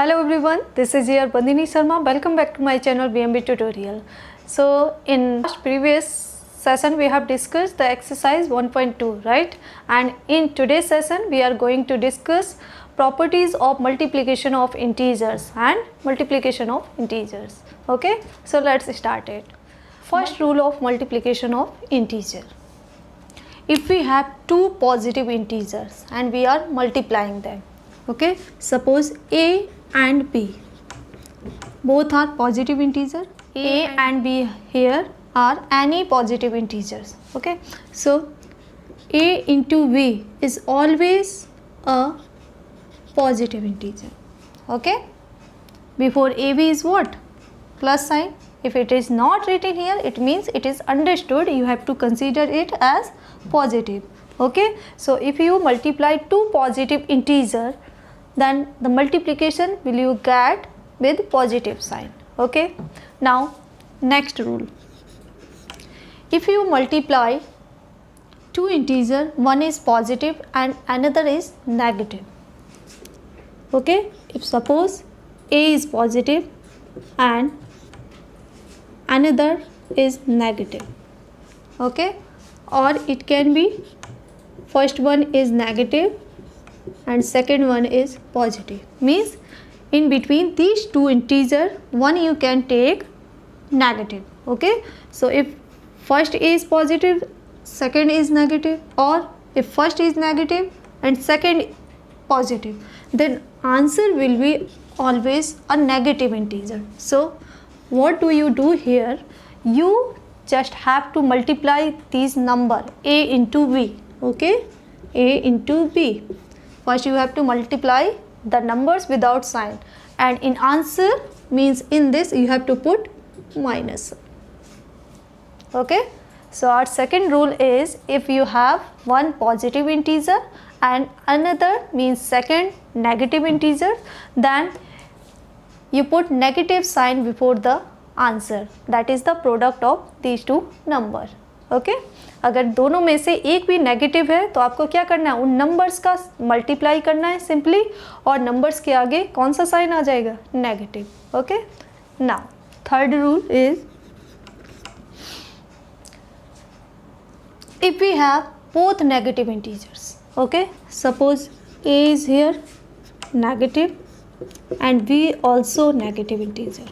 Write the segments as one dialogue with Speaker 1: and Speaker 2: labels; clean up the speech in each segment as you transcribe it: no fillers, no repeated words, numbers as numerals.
Speaker 1: Hello everyone, this is your Bandini Sharma. Welcome back to my channel BMB tutorial. So in previous session we have discussed the exercise 1.2, right? And in today's session we are going to discuss properties of multiplication of integers and multiplication of integers. Okay, so let's start it. First rule of multiplication of integer. If we have two positive integers and we are multiplying them, okay, suppose a and b both are positive integer, a and b here are any positive integers, okay. So a into b is always a positive integer, okay. Before ab is what? Plus sign. If it is not written here, it means it is understood, you have to consider it as positive, okay. So if you multiply two positive integer, then the multiplication will you get with positive sign, okay. Now next rule, if you multiply two integer, one is positive and another is negative, okay. If suppose a is positive and another is negative, okay, or it can be first one is negative and second one is positive, means in between these two integer one you can take negative, okay. So if first is positive, second is negative, or if first is negative and second positive, then answer will be always a negative integer. So what do you do here? You just have to multiply these number a into b, okay, a into b. First you have to multiply the numbers without sign, and in answer means in this you have to put minus, okay. So our second rule is, if you have one positive integer and another means second negative integer, then you put negative sign before the answer, that is the product of these two number, okay. अगर दोनों में से एक भी negative है तो आपको क्या करना है, उन नंबर्स का मल्टीप्लाई करना है सिंपली, और नंबर्स के आगे कौन सा साइन आ जाएगा, negative, okay. Now third rule is, if we have both negative integers, okay, suppose a is here negative and b also negative integer,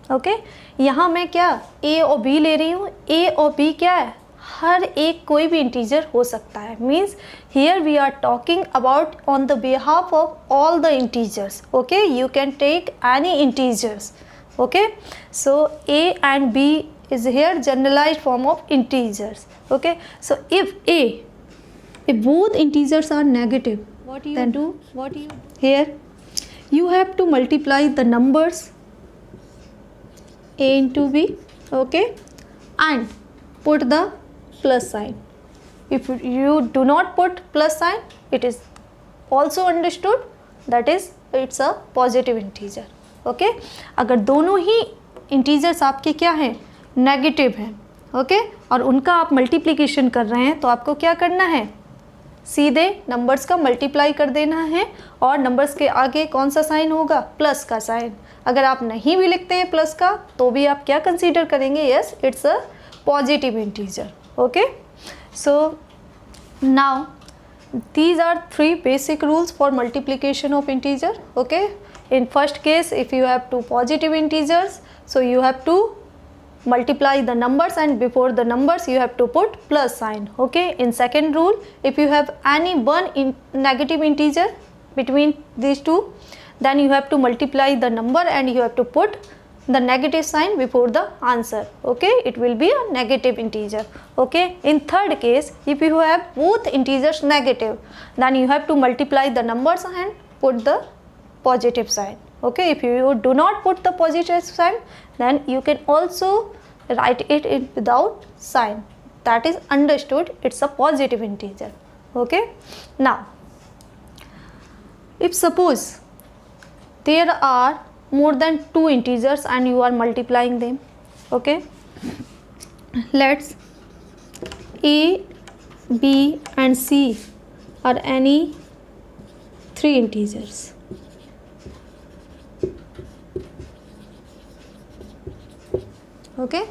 Speaker 1: okay. यहाँ मैं क्या a और b ले रही हूँ, a और b क्या है, हर एक कोई भी इंटीजर हो सकता है, means here we are talking about on the behalf of all the integers, okay. You can take any integers, okay. So a and b is here generalized form of integers, okay. So if both integers are negative, what do you do? Here you have to multiply the numbers a into b, okay, and put the plus sign. If you do not put plus sign, it is also understood that is it's a positive integer, okay. अगर दोनों ही integers आपके क्या हैं, negative हैं, okay, और उनका आप multiplication कर रहे हैं, तो आपको क्या करना है, सीधे नंबर्स का मल्टीप्लाई कर देना है, और नंबर्स के आगे कौन सा साइन होगा, प्लस का साइन. अगर आप नहीं भी लिखते हैं प्लस का तो भी आप क्या कंसीडर करेंगे, yes it's a positive integer, okay. So now these are three basic rules for multiplication of integer, okay. In first case, if you have two positive integers, so you have to multiply the numbers and before the numbers you have to put plus sign, okay. In second rule, if you have any one negative integer between these two, then you have to multiply the number and you have to put the negative sign before the answer, okay. It will be a negative integer, okay. In third case, if you have both integers negative, then you have to multiply the numbers and put the positive sign, okay. If you do not put the positive sign, then you can also write it in without sign, that is understood, it's a positive integer, okay. Now if suppose there are more than two integers and you are multiplying them, okay, let's a, b and c are any three integers, Okay,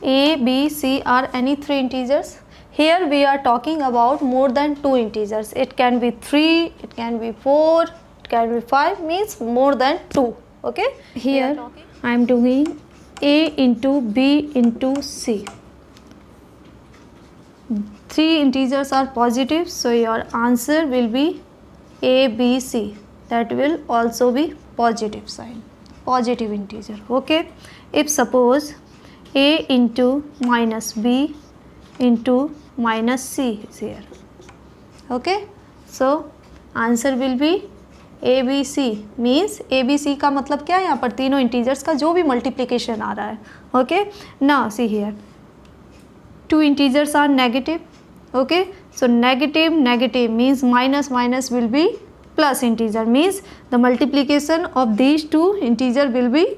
Speaker 1: A, B, C are any three integers. Here we are talking about more than two integers. It can be 3, it can be 4, it can be 5, means more than 2. Okay, here I am doing A into B into C. 3 integers are positive, so your answer will be A, B, C. That will also be positive sign, positive integer. Okay, if suppose A into minus B into minus C is here. Okay, so answer will be A B C, means A B C का मतलब क्या है, यहाँ पर तीनों integers का जो भी मल्टीप्लिकेशन आ रहा है. Okay, now see here, two integers are negative. Okay, so negative negative means minus minus will be plus integer, means the multiplication of these two integer will be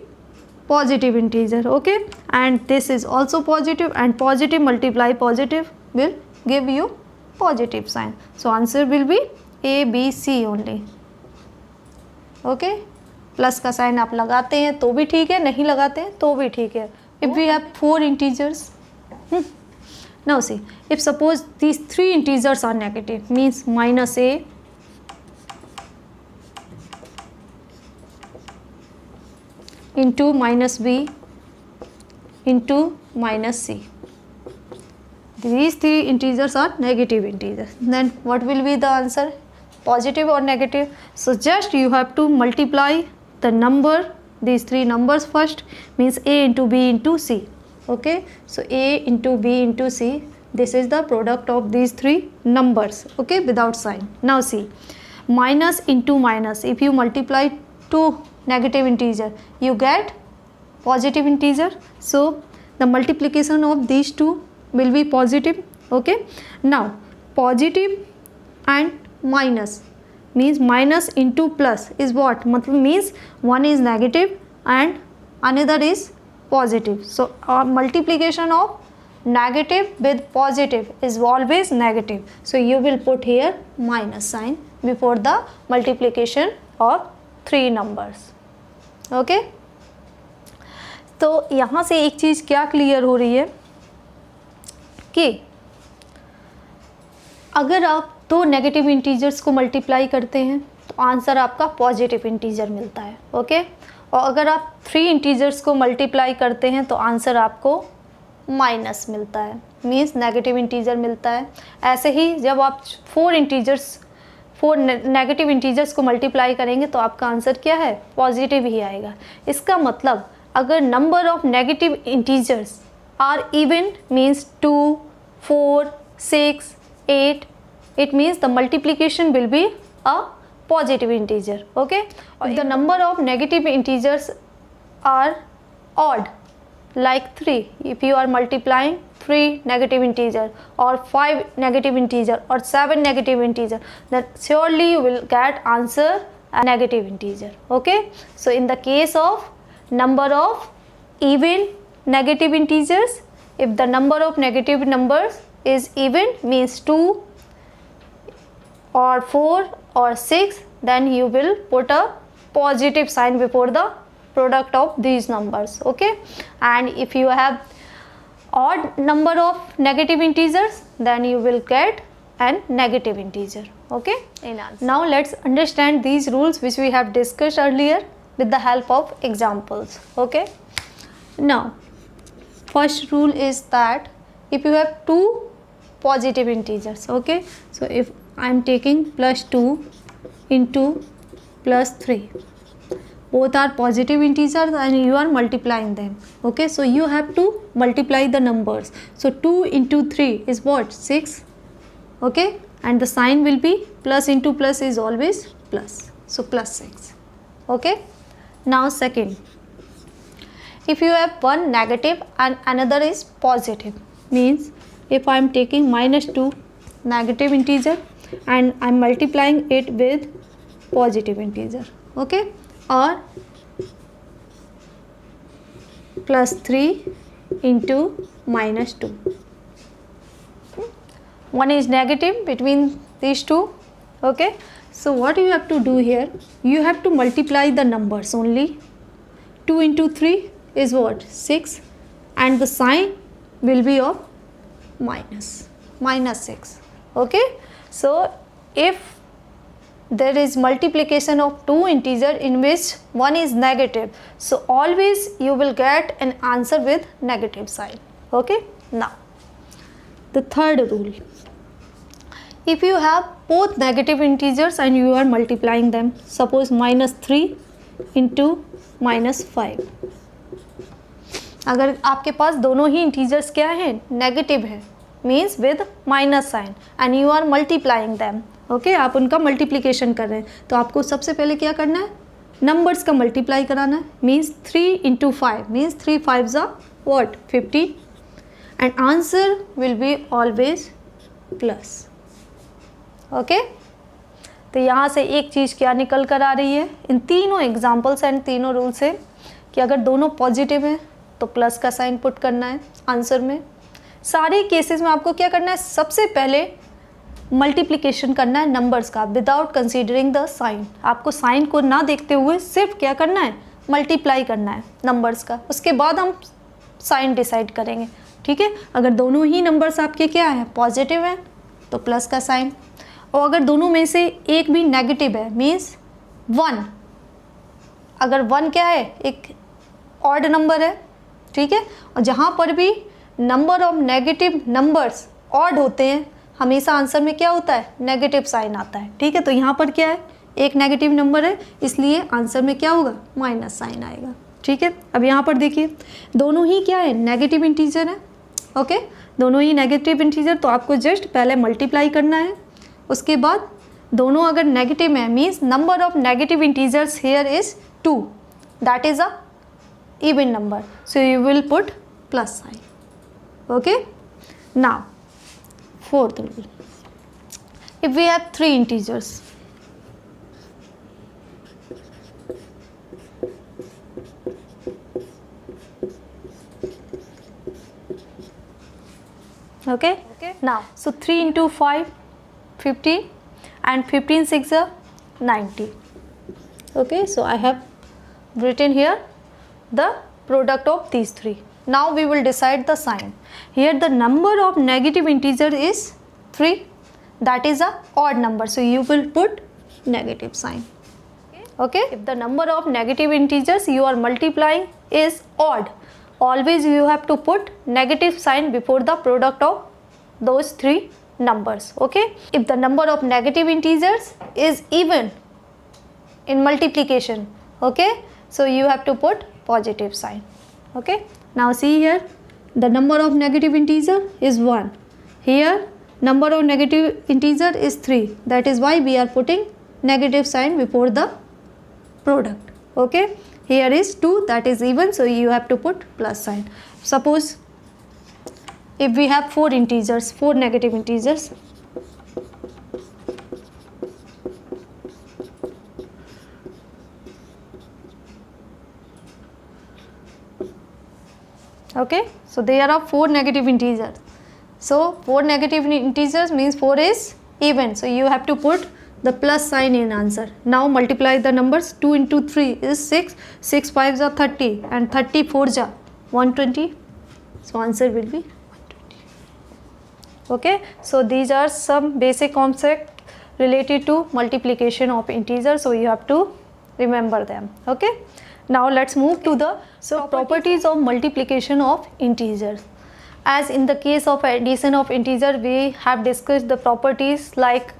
Speaker 1: positive integer. Okay, and this is also positive, and positive multiply positive will give you positive sign. So answer will be A B C only. Okay, plus का sign आप लगाते हैं तो भी ठीक है, नहीं लगाते हैं तो भी ठीक है. If we have 4 integers, now see, if suppose these 3 integers are negative, means minus A into minus B into minus C. These 3 integers are negative integers. Then what will be the answer? Positive or negative? So just you have to multiply the number, these 3 numbers first, means A into B into C. Okay, so A into B into C, this is the product of these 3 numbers. Okay, without sign. Now see, minus into minus, if you multiply 2 negative integer, you get positive integer. So the multiplication of these two will be positive. Okay, now positive and minus means minus into plus is what? Matlab means one is negative and another is positive. So multiplication of negative with positive is always negative. So you will put here minus sign before the multiplication of 3 numbers. Okay, तो यहाँ से एक चीज़ क्या clear हो रही है कि अगर आप 2 नेगेटिव इंटीजर्स को मल्टीप्लाई करते हैं तो आंसर आपका पॉजिटिव इंटीजर मिलता है. ओके, और अगर आप 3 इंटीजर्स को मल्टीप्लाई करते हैं तो आंसर आपको माइनस मिलता है, मीन्स नेगेटिव इंटीजर मिलता है. ऐसे ही जब आप 4 नेगेटिव इंटीजर्स को मल्टीप्लाई करेंगे तो आपका आंसर क्या है? पॉजिटिव ही आएगा. इसका मतलब अगर number of negative integers are even, means 2, 4, 6, 8, it means the multiplication will be a positive integer. Okay, if the number of negative integers are odd, like 3, if you are multiplying 3 negative integer or 5 negative integer or 7 negative integer, then surely you will get answer a negative integer. Okay, so in the case of number of even negative integers, if the number of negative numbers is even, means 2 or 4 or 6, then you will put a positive sign before the product of these numbers. Okay, and if you have odd number of negative integers, then you will get an negative integer. Okay, now let's understand these rules which we have discussed earlier with the help of examples. Okay, now first rule is that if you have 2 positive integers, okay, so if I am taking plus 2 into plus 3, both are positive integers and you are multiplying them. Okay, so you have to multiply the numbers. So 2 into 3 is what? 6. Okay, and the sign will be plus into plus is always plus, so plus 6. Okay, now second, if you have one negative and another is positive, means if I am taking minus 2 negative integer and I am multiplying it with positive integer, okay, or plus 3 into minus 2. One is negative between these two. Okay, so what you have to do here, you have to multiply the numbers only. 2 into 3 is what? 6. and the sign will be of minus 6. Okay, so if there is multiplication of two integer in which one is negative, so always you will get an answer with negative sign. Okay, now the third rule, if you have both negative integers and you are multiplying them, suppose minus 3 into minus 5, अगर आपके पास दोनों ही integers क्या हैं, negative है, means with minus sign, and you are multiplying them. Okay, आप उनका multiplication कर रहे हैं, तो आपको सबसे पहले क्या करना है, नंबर्स का मल्टीप्लाई कराना है. Means 3 into 5 means 3 5s are what, 15, and answer will be always plus. Okay, तो यहाँ से एक चीज़ क्या निकल कर आ रही है इन तीनों एग्जाम्पल्स एंड तीनों रूल से, कि अगर दोनों पॉजिटिव हैं तो प्लस का साइन पुट करना है आंसर में. सारे केसेस में आपको क्या करना है, सबसे पहले मल्टीप्लिकेशन करना है नंबर्स का विदाउट कंसीडरिंग द साइन. आपको साइन को ना देखते हुए सिर्फ क्या करना है, मल्टीप्लाई करना है नंबर्स का. उसके बाद हम साइन डिसाइड करेंगे. ठीक है, अगर दोनों ही नंबर्स आपके क्या है, पॉजिटिव हैं तो प्लस का साइन, और अगर दोनों में से एक भी नेगेटिव है मीन्स 1, अगर 1 क्या है, एक ऑड नंबर है. ठीक है, और जहाँ पर भी number of negative numbers odd होते हैं हमेशा आंसर में क्या होता है, नेगेटिव साइन आता है. ठीक है, तो यहाँ पर क्या है, एक नेगेटिव नंबर है, इसलिए आंसर में क्या होगा, माइनस साइन आएगा. ठीक है, अब यहाँ पर देखिए दोनों ही क्या है, नेगेटिव इंटीजर है. ओके, दोनों ही नेगेटिव इंटीजर, तो आपको जस्ट पहले मल्टीप्लाई करना है. उसके बाद दोनों अगर नेगेटिव है means number of negative integers here is 2, that is a even number, so you will put plus sign. Okay, now fourth rule, if we have three integers, okay, now so 3 into 5 50 and 15 6 are 90. Okay, so I have written here the product of these three. Now we will decide the sign. Here the number of negative integer is 3, that is a odd number, so you will put negative sign. Okay, if the number of negative integers you are multiplying is odd, always you have to put negative sign before the product of those three numbers. Okay, if the number of negative integers is even in multiplication, okay, so you have to put positive sign. Okay, now see here the number of negative integer is 1, here number of negative integer is 3, that is why we are putting negative sign before the product. Okay, here is 2, that is even, so you have to put plus sign. Suppose if we have 4 integers, 4 negative integers, okay, so there are 4 negative integers, so 4 negative integers means 4 is even, so you have to put the plus sign in answer. Now multiply the numbers, 2 into 3 is 6, 6 5s are 30 and 30 4s are 120, so answer will be 120. Okay, so these are some basic concepts related to multiplication of integers, so you have to remember them. Okay, now let's move to the properties of multiplication of integers. As in the case of addition of integer, we have discussed the properties like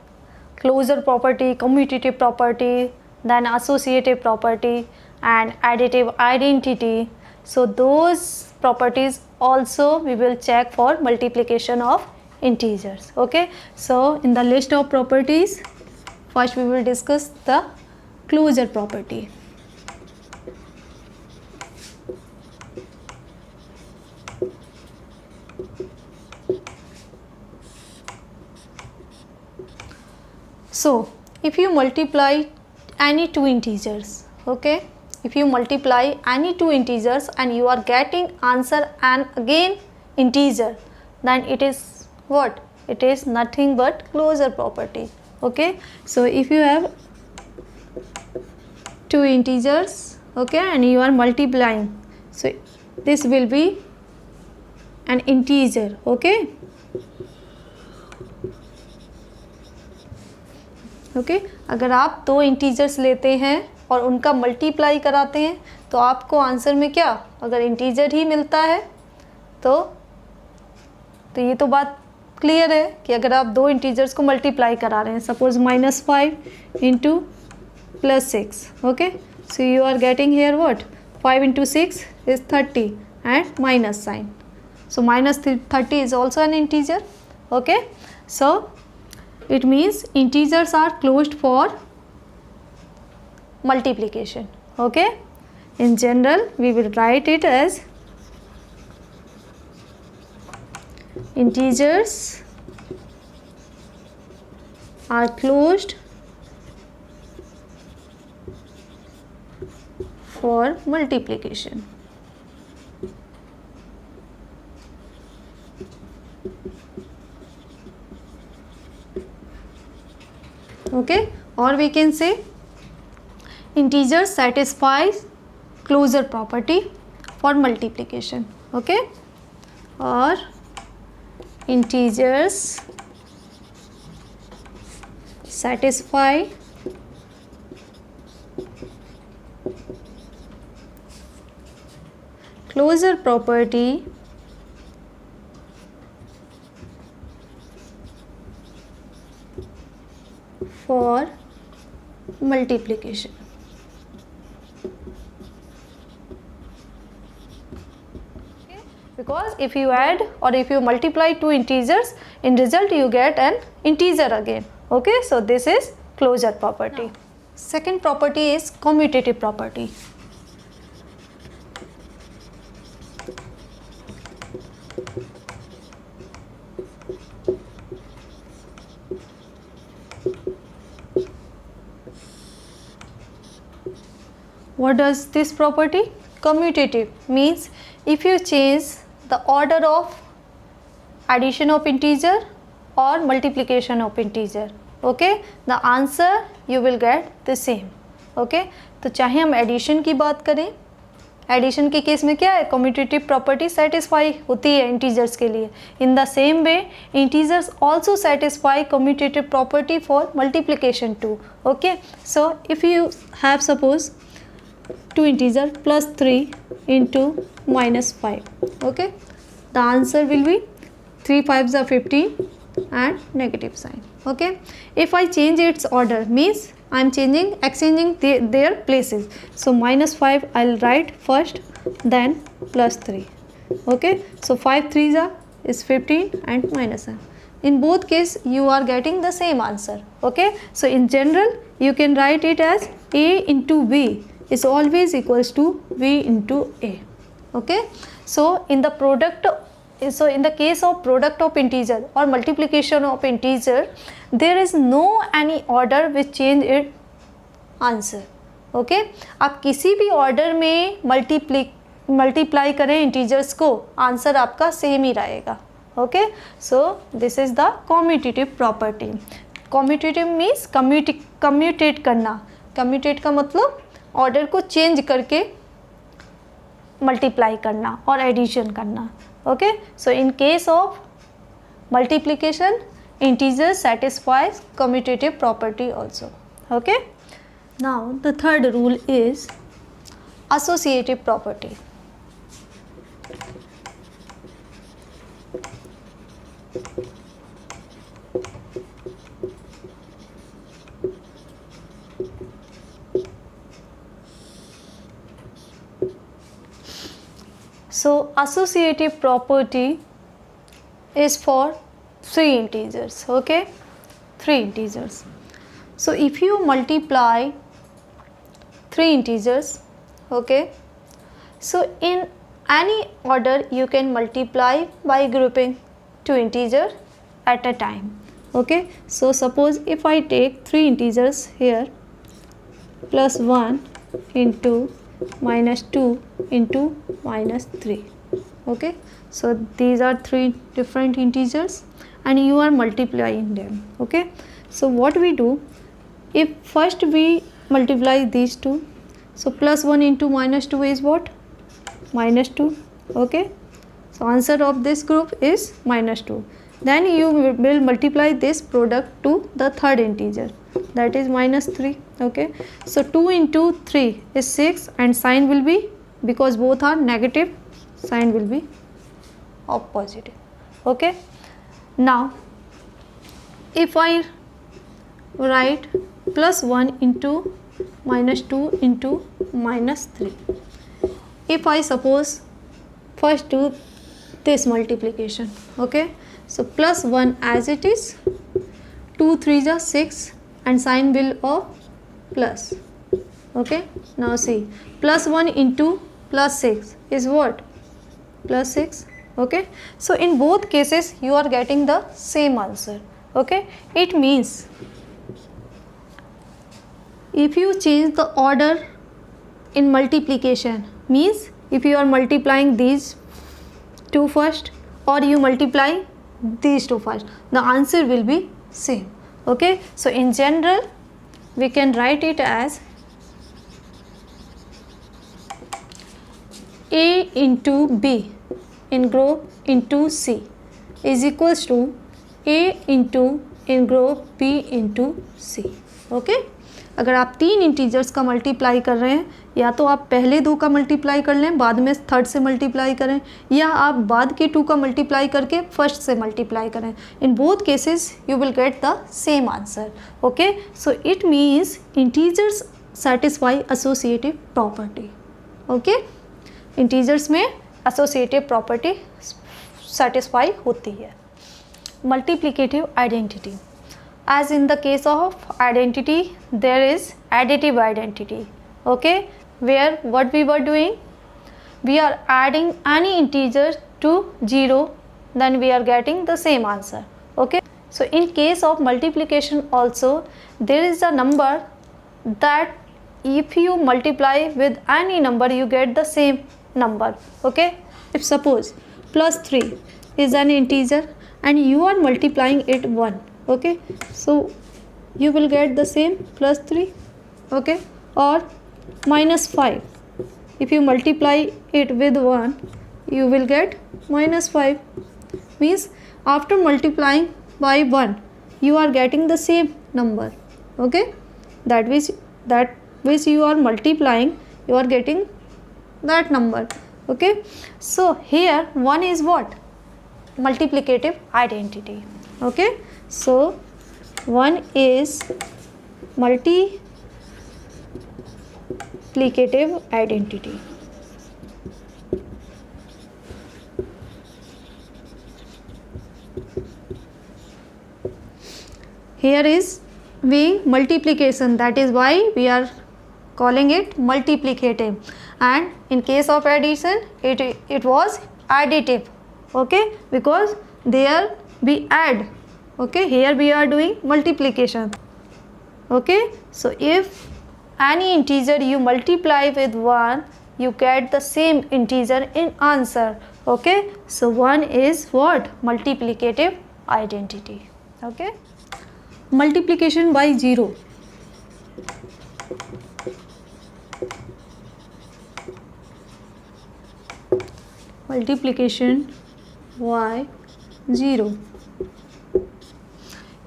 Speaker 1: closure property, commutative property, then associative property and additive identity. So those properties also we will check for multiplication of integers. Okay, so in the list of properties, first we will discuss the closure property. So if you multiply any two integers, okay, if you multiply any two integers and you are getting answer and again integer, then it is what? It is nothing but closure property. Okay, so if you have two integers, okay, and you are multiplying, so this will be an integer. Okay, okay अगर आप दो integers लेते हैं और उनका multiply कराते हैं तो आपको आंसर में क्या, अगर इंटीजर ही मिलता है तो ये तो बात क्लियर है कि अगर आप दो इंटीजर्स को मल्टीप्लाई करा रहे हैं, suppose -5 into +6, okay, so you are getting here what, 5 into 6 is 30 and minus sign, so -30 is also an integer. Okay, so it means integers are closed for multiplication. Okay, in general we will write it as integers are closed for multiplication. Okay, or we can say integers satisfies closure property for multiplication. Okay, or integers satisfy closure property for multiplication. Because if you add or if you multiply two integers, in result you get an integer again. Okay, so this is closure property. Second property is commutative property. What does this property? Commutative means if you change the order of addition of integer or multiplication of integer, okay, the answer you will get the same. Okay, तो चाहे हम addition की बात करें, addition के case में क्या है, कम्यूटेटिव प्रॉपर्टी सेटिस्फाई होती है इंटीजर्स के लिए. In the same way integers also satisfy commutative property for multiplication too. Okay, so if you have suppose two integer +3 into -5, okay, the answer will be 3 5s are 15 and negative sign. Okay, if I change its order, means I am exchanging their places, so -5 I'll write first, then +3. Okay, so 5 3s is 15 and -1. In both case you are getting the same answer. Okay, so in general you can write it as A into B is always equals to V into A. Okay, so in the case of product of integer or multiplication of integer, there is no any order which change it answer. Okay, आप किसी भी order में multiply करें integers को, answer आपका same ही रहेगा. Okay, so this is the commutative property. Commutative means commutate करना. Commutate का मतलब ऑर्डर को चेंज करके मल्टीप्लाई करना और एडिशन करना. Okay, so in case of multiplication integer satisfies commutative property also. Okay, now the third rule is associative property. So associative property is for three integers. Okay, three integers. So if you multiply three integers, okay, so in any order you can multiply by grouping two integers at a time. Okay, so suppose if I take three integers here, +1 into -2 into -3. Okay, so these are three different integers and you are multiplying them. Okay, so what we do, if first we multiply these two, so +1 into -2 is what, -2. Okay, So answer of this group is -2. Then you will multiply this product to the third integer, that is -3. Okay, so 2 into 3 is 6 and sign will be, because both are negative, sign will be of positive. Okay, now if I write +1 into -2 into -3, if I suppose first do this multiplication, okay, so +1 as it is, 2 3s are 6 and sign will of plus. Okay, now see, +1 into +6 is what? +6. Okay, so in both cases you are getting the same answer. Okay, it means if you change the order in multiplication, means if you are multiplying these two first or you multiply these two first, the answer will be same. Okay, so in general we can write it as A into B in group into C is equals to A into in group B into C. Okay, अगर आप तीन integers का multiply कर रहे हैं, या तो आप पहले दो का मल्टीप्लाई कर लें, बाद में थर्ड से मल्टीप्लाई करें, या आप बाद के टू का मल्टीप्लाई करके फर्स्ट से मल्टीप्लाई करें, in both cases you will get the same answer. Okay, so it means integers satisfy associative property. Okay, integers में एसोसिएटिव प्रॉपर्टी सेटिस्फाई होती है. Multiplicative identity, as in the case of identity there is additive identity. Okay, where what we were doing, we are adding any integer to 0, then we are getting the same answer. Okay, so in case of multiplication also there is a number that if you multiply with any number you get the same number. Okay, if suppose +3 is an integer and you are multiplying it 1, okay, so you will get the same +3. Okay, or -5, if you multiply it with 1 you will get -5, means after multiplying by 1 you are getting the same number. Okay, that which you are multiplying you are getting that number. Okay, so here 1 is what? Multiplicative identity. Okay, so 1 is multiplicative identity. Here is being multiplication, that is why we are calling it multiplicative, and in case of addition it was additive. Okay, because there we add. Okay, here we are doing multiplication. Okay, so if any integer you multiply with 1 you get the same integer in answer. Okay, so 1 is what? Multiplicative identity. Okay, multiplication by 0. Multiplication by 0.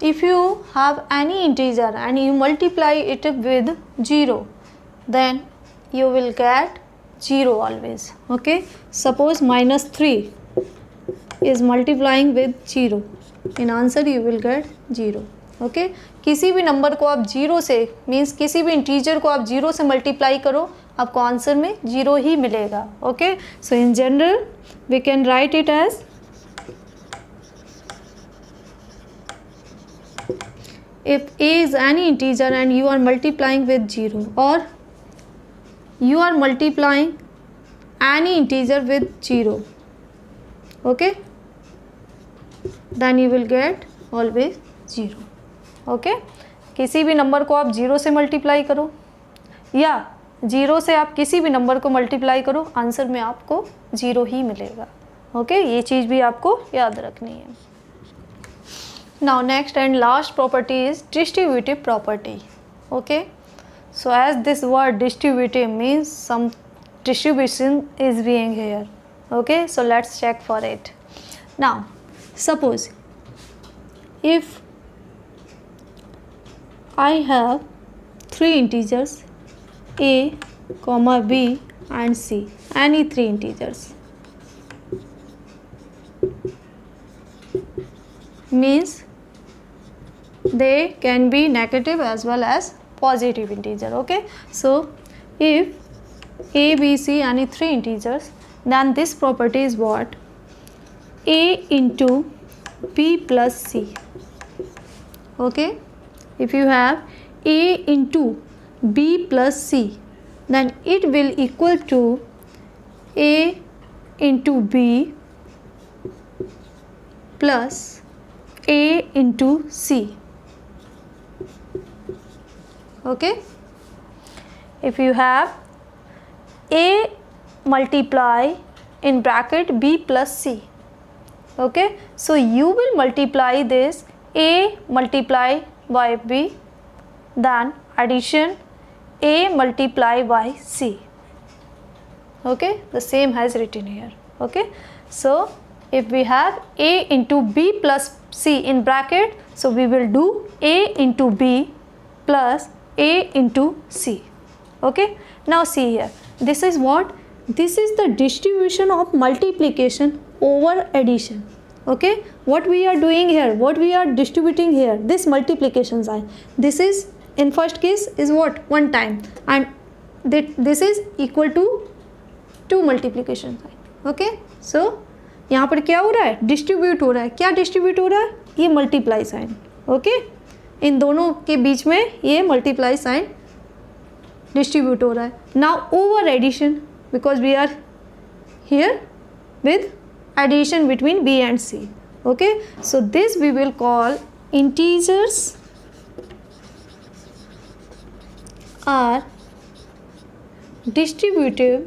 Speaker 1: If you have any integer and you multiply it with 0, then you will get 0 always. Okay, suppose -3 is multiplying with 0, in answer you will get 0. Okay, किसी भी number को आप 0 से, means किसी भी integer को आप 0 से मल्टीप्लाई करो, आपको आंसर में 0 ही मिलेगा. Okay, so in general we can write it as if a is any integer and you are multiplying with 0, or you are multiplying any integer with 0, okay, then you will get always 0. okay, किसी भी number को आप 0 से multiply करो या 0 से आप किसी भी नंबर को मल्टीप्लाई करो, आंसर में आपको 0 ही मिलेगा. ओके, ये चीज़ भी आपको याद रखनी है. Now next and last property is distributive property. Okay, so as this word distributive means some distribution is being here. Okay, so let's check for it. Now suppose if I have three integers a, comma b and c, any three integers, means they can be negative as well as positive integer. Okay, so if a, b, c any three integers, then this property is what? A into b plus c. Okay, if you have a into b plus c, then it will equal to a into b plus a into c. Okay, if you have a multiply in bracket b plus c, okay, so you will multiply this a multiply by b, then addition a multiply by c. Okay, the same has written here. Okay, so if we have a into b plus c in bracket, so we will do a into b plus a into c. Okay, now see here, this is what? This is the distribution of multiplication over addition. Okay, what we are doing here, what we are distributing here, this multiplication sign, this is in first case is what? One time, and this is equal to to multiplication sign. Okay, so यहाँ पर क्या हो रहा है? Distribute हो रहा है. क्या डिस्ट्रीब्यूट हो रहा है? ये मल्टीप्लाई साइन. ओके, इन दोनों के बीच में ये मल्टीप्लाई साइन डिस्ट्रीब्यूट हो रहा है. Now over addition, because we are here with addition between b and c. Okay, so this we will call integers are distributive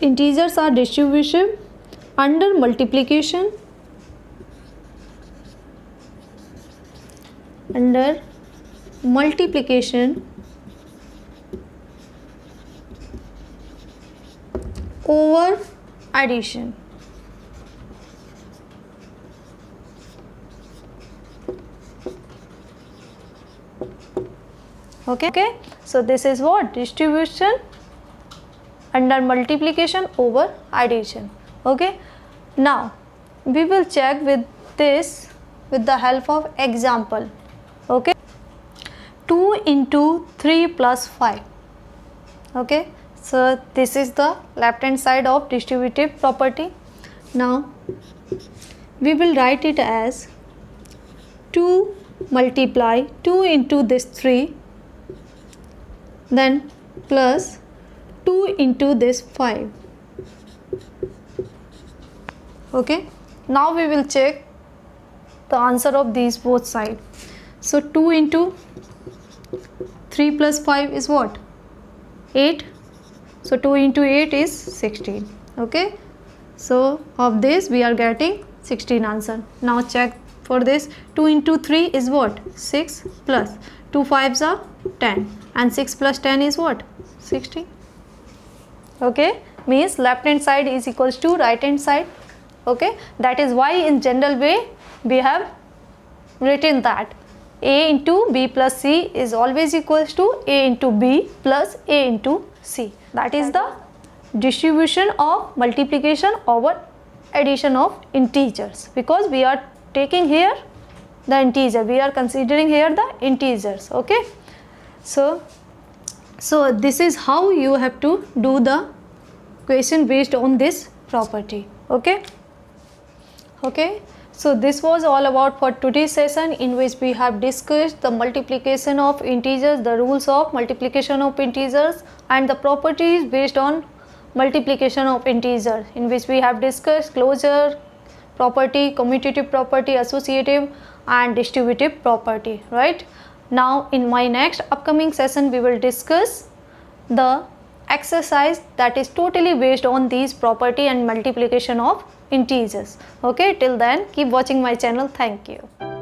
Speaker 1: integers are distributive under multiplication over addition. Okay, so this is what? Distribution under multiplication over addition. Okay, now we will check with this with the help of example. Okay, 2 into 3 plus 5. Okay, so this is the left hand side of distributive property. Now we will write it as 2 multiply 2 into this 3, then plus 2 into this 5. Okay, now we will check the answer of these both sides. So 2 into 3 plus 5 is what? 8. So 2 into 8 is 16. Okay, so of this we are getting 16 answer. Now check for this. 2 into 3 is what? 6 plus 2 5s are 10, and 6 plus 10 is what? 16. Okay, means left hand side is equals to right hand side. Okay, that is why in general way we have written that a into b plus c is always equals to a into b plus a into c. That is the distribution of multiplication over addition of integers, because we are taking here the integer, we are considering here the integers. Okay, so this is how you have to do the question based on this property. Okay, so this was all about for today's session, in which we have discussed the multiplication of integers, the rules of multiplication of integers, and the properties based on multiplication of integers, in which we have discussed closure property, commutative property, associative and distributive property. Right, now in my next upcoming session we will discuss the exercise that is totally based on these property and multiplication of integers. Okay, till then keep watching my channel. Thank you.